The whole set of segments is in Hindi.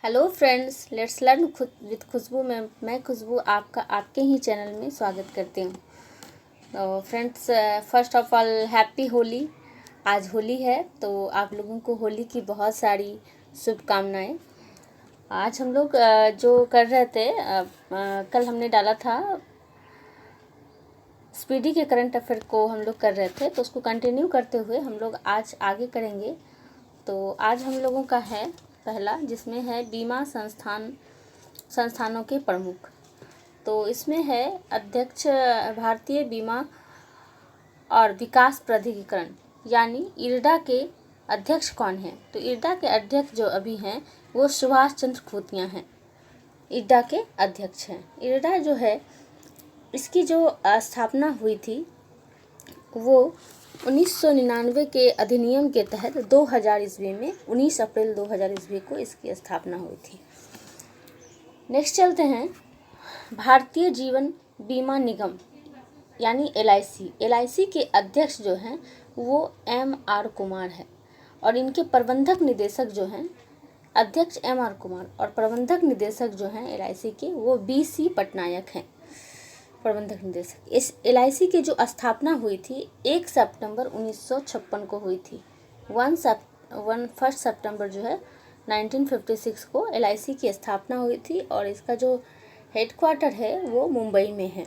Hello friends, let's learn with Khushboo में मैं खुशबू आपका आपके ही चैनल में स्वागत करती हूँ। तो friends, first of all happy Holi. आज होली है तो आप लोगों को होली की बहुत सारी शुभकामनाएं। आज हम लोग जो कर रहे थे, कल हमने डाला था स्पीडी के करंट अफेयर को हम लोग कर रहे थे, तो उसको कंटिन्यू करते हुए हम लोग आज आगे करेंगे। तो आज हम लोगों का है पहला, जिसमें है बीमा संस्थानों के प्रमुख। तो इसमें है अध्यक्ष भारतीय बीमा और विकास प्राधिकरण यानी इरडा के अध्यक्ष कौन है। तो इरडा के अध्यक्ष जो अभी हैं वो सुभाष चंद्र खोतिया हैं, इरडा के अध्यक्ष हैं। इरडा जो है, इसकी जो स्थापना हुई थी वो 1999 के अधिनियम के तहत 2000 ईस्वी में 19 अप्रैल 2000 ईस्वी को इसकी स्थापना हुई थी। नेक्स्ट चलते हैं, भारतीय जीवन बीमा निगम यानी LIC के अध्यक्ष जो हैं वो MR कुमार है और इनके प्रबंधक निदेशक जो हैं, अध्यक्ष MR कुमार और प्रबंधक निदेशक जो हैं LIC के वो BC पटनायक हैं, प्रबंधक निदेशक। इस LIC की जो स्थापना हुई थी 1 सितंबर 1956 को हुई थी। 1 सितंबर जो है 1956 को LIC की स्थापना हुई थी और इसका जो हेडक्वार्टर है वो मुंबई में है।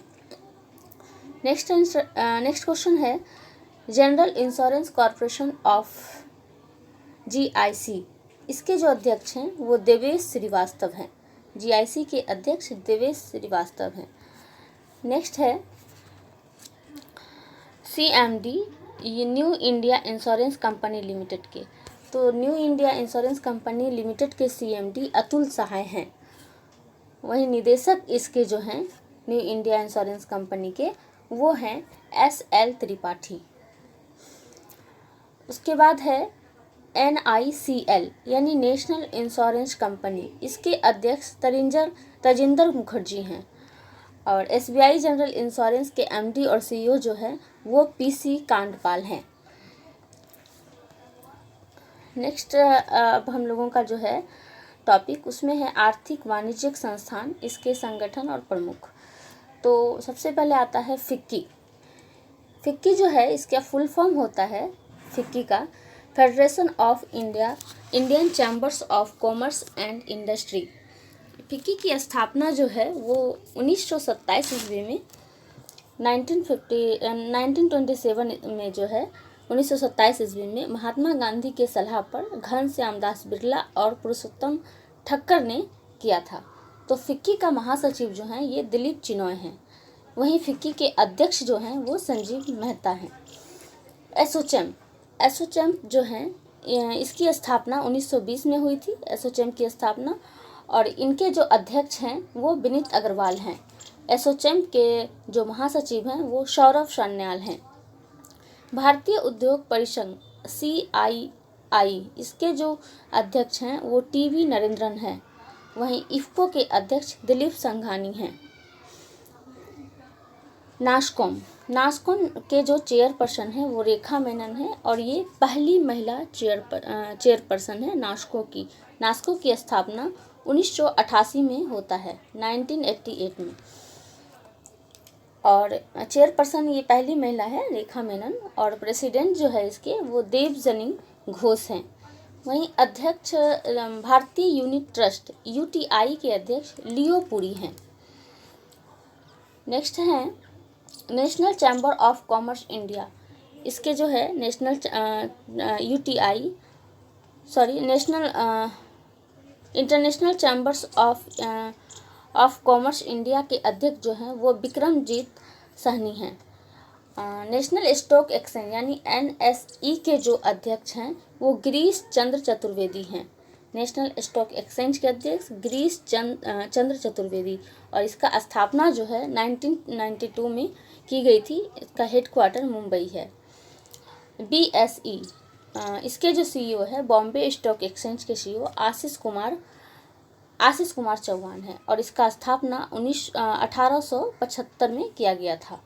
नेक्स्ट क्वेश्चन है, general insurance corporation of GIC, इसके जो अध्यक्ष हैं वो देवेश श्रीवास्तव हैं। GIC के अध्यक्ष देवेश श्रीवास्तव हैं। नेक्स्ट है CMD new India insurance company limited के। तो new India insurance company limited के CMD अतुल सहाय हैं। वहीं निदेशक इसके जो हैं न्यू इंडिया इंश्योरेंस कंपनी के वो हैं SL त्रिपाठी। उसके बाद है NICL यानी नेशनल इंश्योरेंस कंपनी, इसके अध्यक्ष तजिंदर मुखर्जी हैं और SBI जनरल इंश्योरेंस के MD और CEO जो है वो PC कांडपाल हैं। नेक्स्ट अब हम लोगों का जो है टॉपिक, उसमें है आर्थिक वाणिज्यिक संस्थान, इसके संगठन और प्रमुख। तो सबसे पहले आता है फिक्की जो है, इसका फुल फॉर्म होता है फिक्की का federation of Indian chambers of commerce and industry. FICCI की स्थापना जो है वो 1927 ईस्वी में 1927 में जो है 1927 ईस्वी में महात्मा गांधी के सलाह पर घनश्याम दास बिरला और पुरुषोत्तम ठक्कर ने किया था। तो फिक्की का महासचिव जो हैं ये दिलीप चिनॉय हैं। वहीं फिक्की के अध्यक्ष जो हैं वो संजीव मेहता हैं। एसोचैम जो हैं, इसकी स्थापना 1920 में हुई थी, एसोचैम की स्थापना, और इनके जो अध्यक्ष हैं वो विनीत अग्रवाल हैं। एसोचैम के जो महासचिव हैं वो सौरभ सान्याल हैं। भारतीय उद्योग परिसंघ CII, इसके जो अध्यक्ष हैं वो TV नरेंद्रन हैं। वहीं इफ्को के अध्यक्ष दिलीप संघानी हैं। नास्कॉम के जो चेयरपर्सन हैं वो रेखा मेनन है और ये पहली महिला चेयरपर्सन है नास्को की स्थापना 1988 में होता है, 1988 में, और चेयरपर्सन ये पहली महिला है रेखा मेनन और प्रेसिडेंट जो है इसके वो देवजनी घोष हैं। वहीं अध्यक्ष भारतीय यूनिट ट्रस्ट UTI के अध्यक्ष लियो पुरी हैं। नेक्स्ट है national chamber of commerce India, इसके जो है national international chambers of commerce India के अध्यक्ष जो हैं वो विक्रमजीत सहनी हैं। नेशनल स्टॉक एक्सचेंज यानी NSE के जो अध्यक्ष हैं वो गिरीश चंद्र चतुर्वेदी हैं। नेशनल स्टॉक एक्सचेंज के अध्यक्ष गिरीश चंद्र चतुर्वेदी, और इसका स्थापना जो है 1992 में की गई थी। इसका हेडक्वार्टर मुंबई है। BSE, इसके जो CEO है बॉम्बे स्टॉक एक्सचेंज के CEO आशीष कुमार चौहान है और इसका स्थापना 1875 में किया गया था।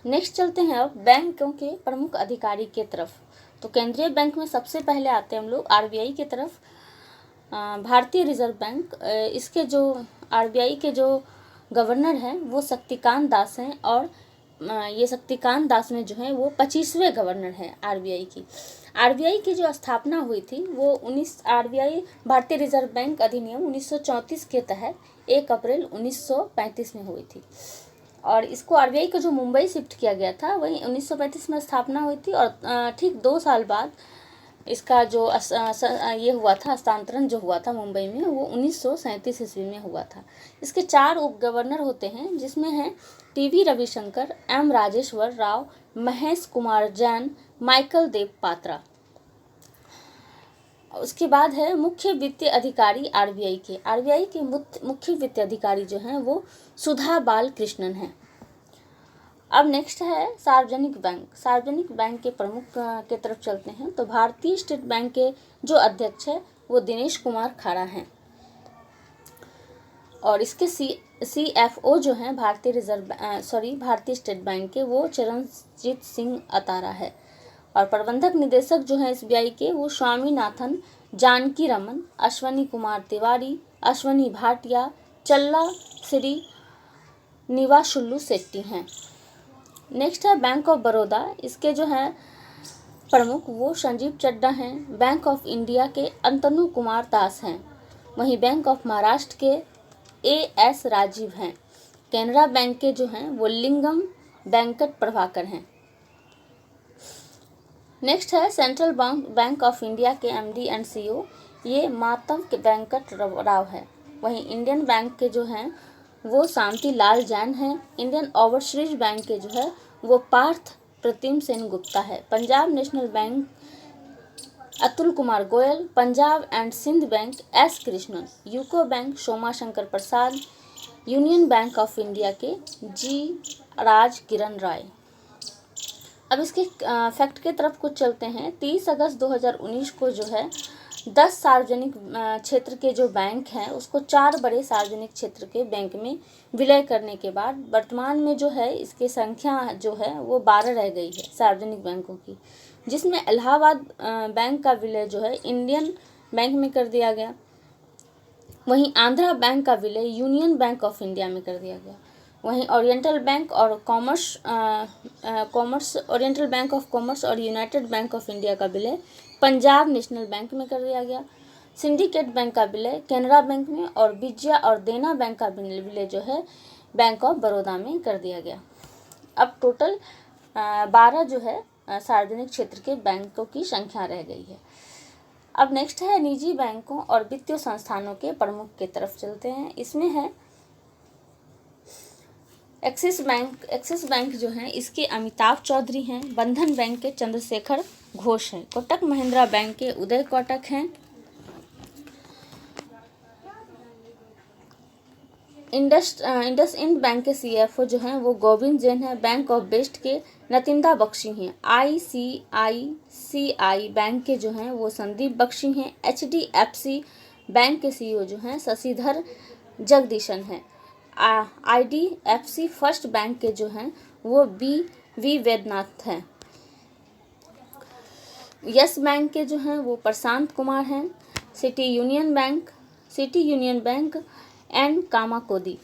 नेक्स्ट चलते हैं अब बैंकों के प्रमुख अधिकारी के तरफ। तो केंद्रीय बैंक में सबसे पहले आते हैं हम लोग आरबीआई की तरफ। भारतीय रिजर्व बैंक, इसके जो आरबीआई के जो गवर्नर हैं वो शक्तिकांत दास हैं, और ये शक्तिकांत दास में जो है वो 25वें गवर्नर हैं आरबीआई की। आरबीआई की जो स्थापना हुई थी वो आरबीआई भारतीय रिजर्व बैंक अधिनियम 1934 के तहत 1 अप्रैल 1935 में हुई थी। और इसको आरबीआई को जो मुंबई शिफ्ट किया गया था वही 1935 में स्थापना हुई थी, और ठीक 2 साल बाद इसका जो ये हुआ था, हस्तांतरण जो हुआ था मुंबई में, वो 1937 ईस्वी में हुआ था। इसके 4 उप गवर्नर होते हैं, जिसमें हैं TV Ravishankar, M Rajeshwar Rao, Mahesh Kumar Jain, Michael Dev Patra. उसके बाद है मुख्य वित्तीय अधिकारी आरबीआई के मुख्य वित्तीय अधिकारी जो हैं वो सुधा बाल कृष्णन हैं। अब नेक्स्ट है सार्वजनिक बैंक के प्रमुख के तरफ चलते हैं। तो भारतीय स्टेट बैंक के जो अध्यक्ष है वो दिनेश कुमार खाड़ा हैं, और इसके CFO जो हैं भारतीय स्टेट बैंक के वो चरणजीत सिंह अतारा है, और प्रबंधक निदेशक जो हैं SBI के वो स्वामीनाथन, जानकी रमन, अश्वनी कुमार तिवारी, अश्वनी भाटिया, चल्ला श्री निवासुल्लू शेट्टी हैं। नेक्स्ट है बैंक ऑफ बड़ौदा, इसके जो हैं प्रमुख वो संजीव चड्डा हैं। बैंक ऑफ इंडिया के अंतनु कुमार दास हैं। वहीं बैंक ऑफ महाराष्ट्र के AS राजीव हैं। कैनरा बैंक के जो हैं वो लिंगम वेंकट प्रभाकर हैं। नेक्स्ट है सेंट्रल बैंक ऑफ इंडिया के MD एंड CEO, ये मातव वेंकट राव है। वहीं इंडियन बैंक के जो हैं वो शांति लाल जैन हैं। इंडियन ओवरसीज बैंक के जो है वो पार्थ प्रतिम सेन गुप्ता है। Punjab national bank Atul Kumar Goyal, Punjab and Sind bank S Krishnan, UCO bank Soma Shankar Prasad, union bank of India के G राज किरण राय। अब इसके फैक्ट के तरफ कुछ चलते हैं। 30 अगस्त 2019 को जो है 10 सार्वजनिक क्षेत्र के जो बैंक हैं उसको 4 बड़े सार्वजनिक क्षेत्र के बैंक में विलय करने के बाद वर्तमान में जो है इसकी संख्या जो है वो 12 रह गई है सार्वजनिक बैंकों की, जिसमें इलाहाबाद बैंक का विलय जो है इंडियन बैंक में कर दिया गया। वहीं आंध्रा बैंक का विलय यूनियन बैंक ऑफ इंडिया में कर दिया गया। वहीं ओरिएंटल बैंक ऑफ कॉमर्स और यूनाइटेड बैंक ऑफ इंडिया का विलय पंजाब नेशनल बैंक में कर दिया गया। सिंडिकेट बैंक का विलय कैनरा बैंक में, और विजया और देना बैंक का विलय जो है बैंक ऑफ बड़ौदा में कर दिया गया। अब टोटल 12 जो है सार्वजनिक क्षेत्र के बैंकों की संख्या रह गई है। अब नेक्स्ट है निजी बैंकों और वित्तीय संस्थानों के प्रमुख की तरफ चलते हैं। इसमें है एक्सिस बैंक जो है इसके अमिताभ चौधरी हैं। बंधन बैंक के चंद्रशेखर घोष हैं। कोटक महिंद्रा बैंक के उदय कोटक हैं। इंडसइंड बैंक के CFO जो हैं वो गोविंद जैन है। बैंक ऑफ वेस्ट के नतिंदा बख्शी हैं। ICICI बैंक के जो हैं वो संदीप बख्शी हैं। HDFC बैंक के CEO जो हैं शशिधर जगदीशन हैं। IDFC फर्स्ट बैंक के जो हैं वो वी वैद्यनाथ हैं। यस बैंक के जो हैं वो प्रशांत कुमार हैं। City Union Bank and Kamakoti.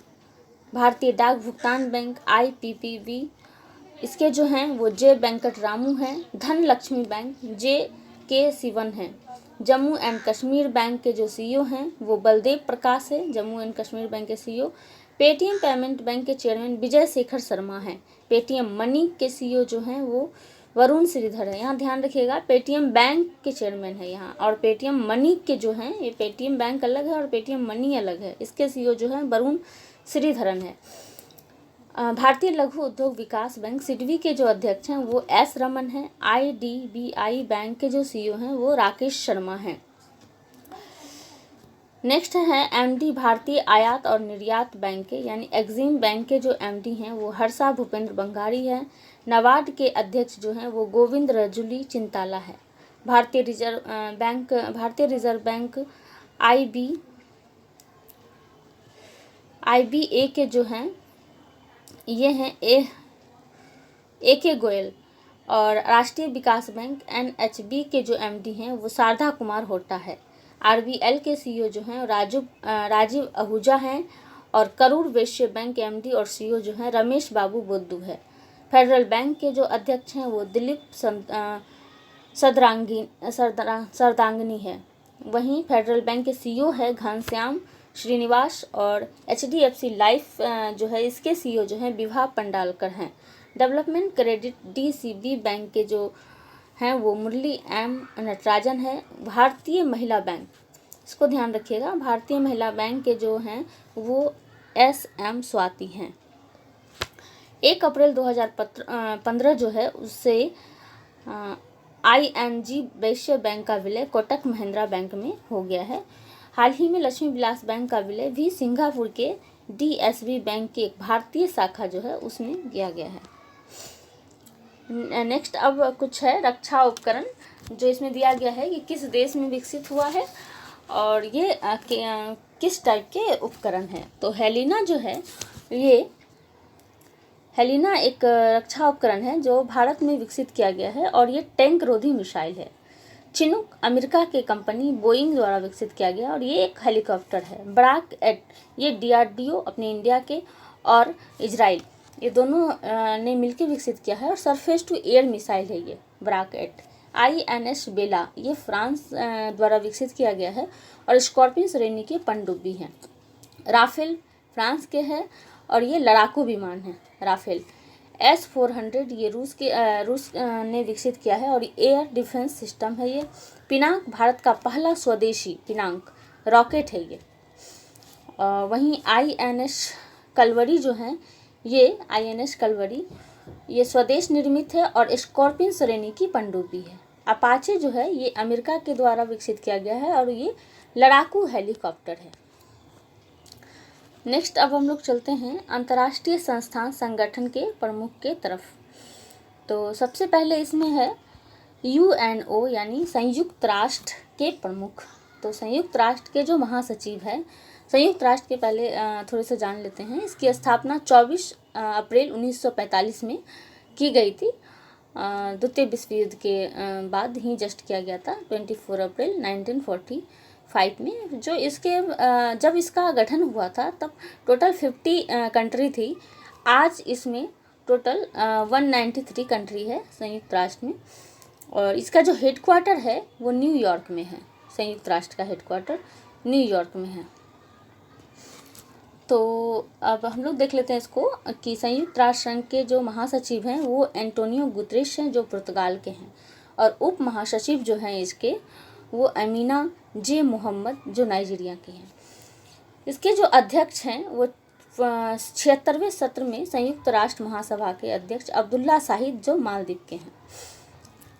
भारतीय डाक भुगतान बैंक IPPB, इसके जो हैं वो जे वेंकट रामू हैं। धन लक्ष्मी बैंक JK शिवन हैं। जम्मू एंड कश्मीर बैंक के जो CEO हैं वो बलदेव प्रकाश है, जम्मू एंड कश्मीर बैंक के CEO। पेटीएम पेमेंट बैंक के चेयरमैन विजय शेखर शर्मा हैं। पेटीएम मनी के CEO जो हैं वो वरुण श्रीधर है। यहाँ ध्यान रखिएगा, पेटीएम बैंक के चेयरमैन है यहाँ, और पेटीएम मनी के जो हैं ये पेटीएम बैंक अलग है और पेटीएम मनी अलग है। इसके CEO जो हैं वरुण श्रीधरन है। भारतीय लघु उद्योग विकास बैंक सिडबी के जो अध्यक्ष हैं वो S रमन हैं। IDBI बैंक के जो CEO हैं वो राकेश शर्मा हैं। नेक्स्ट है MD भारतीय आयात और निर्यात बैंक के यानी एक्जिम बैंक के जो MD हैं वो हर्षा भूपेंद्र बंगारी है। नाबार्ड के अध्यक्ष जो हैं वो गोविंद रजुली चिंताला है। भारतीय रिजर्व बैंक IBA के जो हैं ये हैं AK गोयल। और राष्ट्रीय विकास बैंक NHB के जो MD हैं वो शारदा कुमार होटा है। RBL के CEO जो हैं राजीव आहूजा हैं और करूर वैश्य बैंक के MD और CEO जो हैं रमेश बाबू बोद्दू है। फेडरल बैंक के जो अध्यक्ष हैं वो दिलीप सरदांगनी है। वहीं फेडरल बैंक के CEO है घनश्याम श्रीनिवास और HDFC लाइफ जो है इसके CEO जो हैं विभा पंडालकर हैं। डेवलपमेंट क्रेडिट DCB बैंक के जो हैं वो मुरली M नटराजन है। भारतीय महिला बैंक, इसको ध्यान रखिएगा, भारतीय महिला बैंक के जो हैं वो SM स्वाति हैं। 1 अप्रैल 2015 जो है उससे ING वैश्य बैंक का विलय कोटक महिंद्रा बैंक में हो गया है। हाल ही में लक्ष्मी विलास बैंक का विलय भी सिंगापुर के DSB बैंक की एक भारतीय शाखा जो है उसमें किया गया है। नेक्स्ट अब कुछ है रक्षा उपकरण, जो इसमें दिया गया है कि किस देश में विकसित हुआ है और ये किस टाइप के उपकरण है। तो हेलिना जो है, ये हेलिना एक रक्षा उपकरण है जो भारत में विकसित किया गया है और ये टैंक रोधी मिसाइल है। चिनूक अमेरिका के कंपनी बोइंग द्वारा विकसित किया गया और ये एक हेलीकॉप्टर है। ब्राक एट, ये DRDO अपने इंडिया के और इजराइल, ये दोनों ने मिलकर विकसित किया है और सरफेस टू एयर मिसाइल है ये ब्राक एट। INS बेला, ये फ्रांस द्वारा विकसित किया गया है और स्कॉर्पियन श्रेणी के पनडुब्बी हैं। राफेल फ्रांस के है और ये लड़ाकू विमान है राफेल। S-400 ये रूस ने विकसित किया है और एयर डिफेंस सिस्टम है ये। पिनाक भारत का पहला स्वदेशी पिनाक रॉकेट है ये। वहीं INS कलवरी जो है, ये INS कलवरी ये स्वदेश निर्मित है और स्कॉर्पियन श्रेणी की पनडुब्बी है। अपाचे जो है ये अमेरिका के द्वारा विकसित किया गया है और ये लड़ाकू हेलीकॉप्टर है। नेक्स्ट अब हम लोग चलते हैं अंतर्राष्ट्रीय संस्थान संगठन के प्रमुख के तरफ। तो सबसे पहले इसमें है UNO यानी संयुक्त राष्ट्र के प्रमुख। तो संयुक्त राष्ट्र के जो महासचिव है, संयुक्त राष्ट्र के पहले थोड़े से जान लेते हैं। इसकी स्थापना 24 अप्रैल 1945 में की गई थी। द्वितीय विश्व युद्ध के बाद ही जस्ट किया गया था 24 अप्रैल 1945 में। जो इसके जब इसका गठन हुआ था तब टोटल 50 कंट्री थी। आज इसमें टोटल 193 कंट्री है संयुक्त राष्ट्र में और इसका जो हेडक्वार्टर है वो न्यूयॉर्क में है। संयुक्त राष्ट्र का हेडक्वार्टर न्यूयॉर्क में है। तो अब हम लोग देख लेते हैं इसको कि संयुक्त राष्ट्र संघ के जो महासचिव हैं वो एंटोनियो गुतरेश हैं जो पुर्तगाल के हैं और उप महासचिव जो हैं इसके वो अमीना जे मोहम्मद जो नाइजीरिया के हैं। इसके जो अध्यक्ष हैं वो 76वें सत्र में संयुक्त राष्ट्र महासभा के अध्यक्ष अब्दुल्ला शाहिद जो मालदीव के हैं।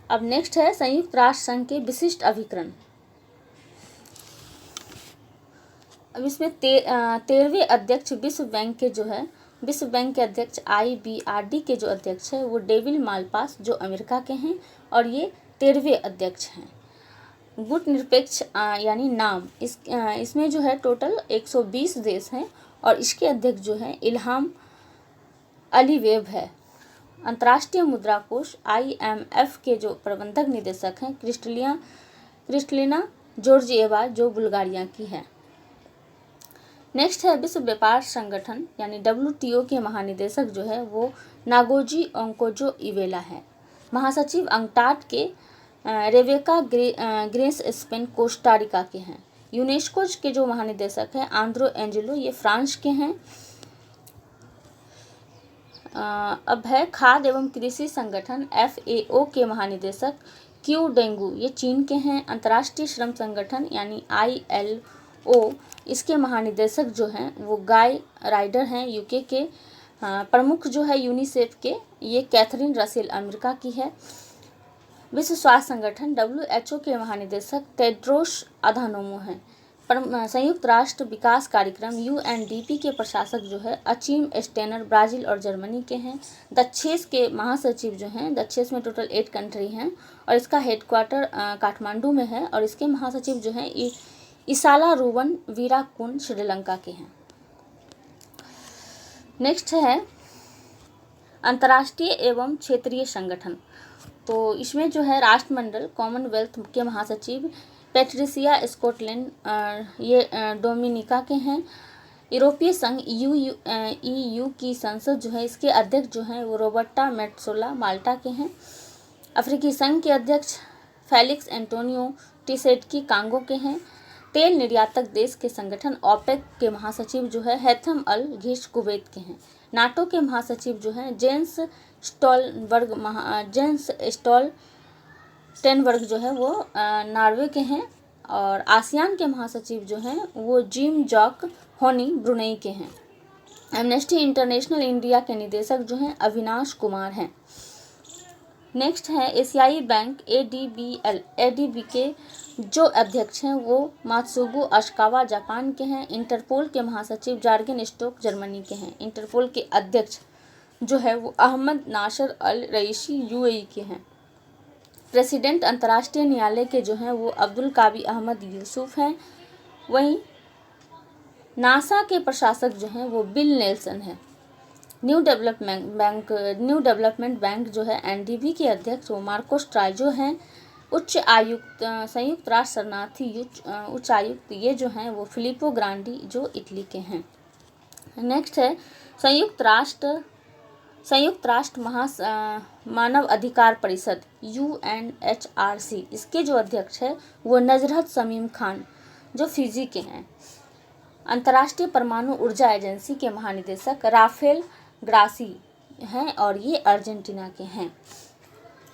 अब नेक्स्ट है संयुक्त राष्ट्र संघ के विशिष्ट अभिकरण। अब इसमें 13वें अध्यक्ष विश्व बैंक के जो है, विश्व बैंक के अध्यक्ष IBRD के जो अध्यक्ष है वो डेविड मालपास जो अमेरिका के हैं और ये 13वें अध्यक्ष हैं। गुट निरपेक्ष यानी नाम इसमें जो है टोटल 120 देश हैं और इसके अध्यक्ष जो हैं इल्हाम अलीवेव है। अंतर्राष्ट्रीय मुद्रा कोष IMF के जो प्रबंधक निदेशक हैं क्रिस्टलिना जॉर्जिएवा जो बुल्गारिया की है। नेक्स्ट है विश्व व्यापार संगठन यानी WTO के महानिदेशक जो है वो नागोजी ओंकोजो इवेला है। महासचिव अंकटाड के रेबेका ग्रेस स्पेन कोस्टारिका के हैं। यूनेस्को के जो महानिदेशक हैं आंद्रो एंजेलो ये फ्रांस के हैं। अब है खाद्य एवं कृषि संगठन FAO के महानिदेशक क्यू डेंगू ये चीन के हैं। अंतर्राष्ट्रीय श्रम संगठन यानी ILO इसके महानिदेशक जो हैं वो गाय राइडर हैं UK के। प्रमुख जो है यूनिसेफ के ये कैथरीन रसेल अमेरिका की है। विश्व स्वास्थ्य संगठन WHO के महानिदेशक टेड्रोस अधानोमो हैं। संयुक्त राष्ट्र विकास कार्यक्रम UNDP के प्रशासक जो है अचीम स्टेनर ब्राज़ील और जर्मनी के हैं। दक्षेस के महासचिव जो हैं, दक्षेस में टोटल 8 कंट्री हैं और इसका हेडक्वार्टर काठमांडू में है और इसके महासचिव जो हैं इसाला रूवन वीराकुन श्रीलंका के हैं। नेक्स्ट है अंतर्राष्ट्रीय एवं क्षेत्रीय संगठन। तो इसमें जो है राष्ट्रमंडल कॉमनवेल्थ के महासचिव पैट्रिसिया स्कॉटलैंड ये डोमिनिका के हैं। यूरोपीय संघ EU की संसद जो है इसके अध्यक्ष जो हैं वो रॉबर्टा मेट्सोला माल्टा के हैं। अफ्रीकी संघ के अध्यक्ष फेलिक्स एंटोनियो टिसेटकी कांगो के हैं। तेल निर्यातक देश के संगठन ओपेक के महासचिव जो है हैथम अल घिश कुवैत के हैं। नाटो के महासचिव जो हैं जेंस स्टोल्टेनबर्ग जो है वो नॉर्वे के हैं। और आसियान के महासचिव जो हैं वो जिम जॉक होनी ब्रुनेई के हैं। एमनेस्टी इंटरनेशनल इंडिया के निदेशक जो हैं अविनाश कुमार हैं। नेक्स्ट है एशियाई बैंक ADB के जो अध्यक्ष हैं वो मात्सुगु अशिकावा जापान के हैं। इंटरपोल के महासचिव जार्गेन स्टोक जर्मनी के हैं। इंटरपोल के अध्यक्ष जो है वो अहमद नासर अल रईसी UAE के हैं। प्रेसिडेंट अंतर्राष्ट्रीय न्यायालय के जो हैं वो अब्दुल कावी अहमद यूसुफ हैं। वहीं नासा के प्रशासक जो हैं वो बिल नेल्सन है। न्यू डेवलपमेंट बैंक जो है NDB के अध्यक्ष वो मार्कोस ट्राइजो हैं। संयुक्त राष्ट्र शरणार्थी उच्च आयुक्त ये जो हैं वो फिलिपो ग्रांडी जो इटली के हैं। नेक्स्ट है संयुक्त राष्ट्र मानव अधिकार परिषद UNHRC, इसके जो अध्यक्ष है वो नजरत शमीम खान जो फिजी के हैं। अंतर्राष्ट्रीय परमाणु ऊर्जा एजेंसी के महानिदेशक राफेल ग्रासी हैं और ये अर्जेंटीना के हैं।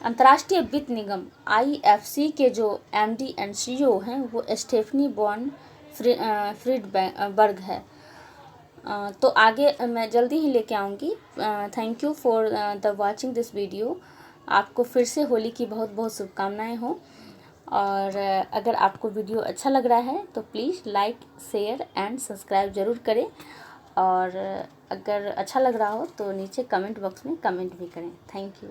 अंतर्राष्ट्रीय वित्त निगम IFC के जो MD एंड CEO हैं वो स्टेफनी बॉन फ्रीडबर्ग है। तो आगे मैं जल्दी ही लेके आऊँगी। Thank you for the watching this video. आपको फिर से होली की बहुत बहुत शुभकामनाएं हो। और अगर आपको वीडियो अच्छा लग रहा है तो please like share and subscribe ज़रूर करें। और अगर अच्छा लग रहा हो तो नीचे कमेंट बॉक्स में कमेंट भी करें। Thank you.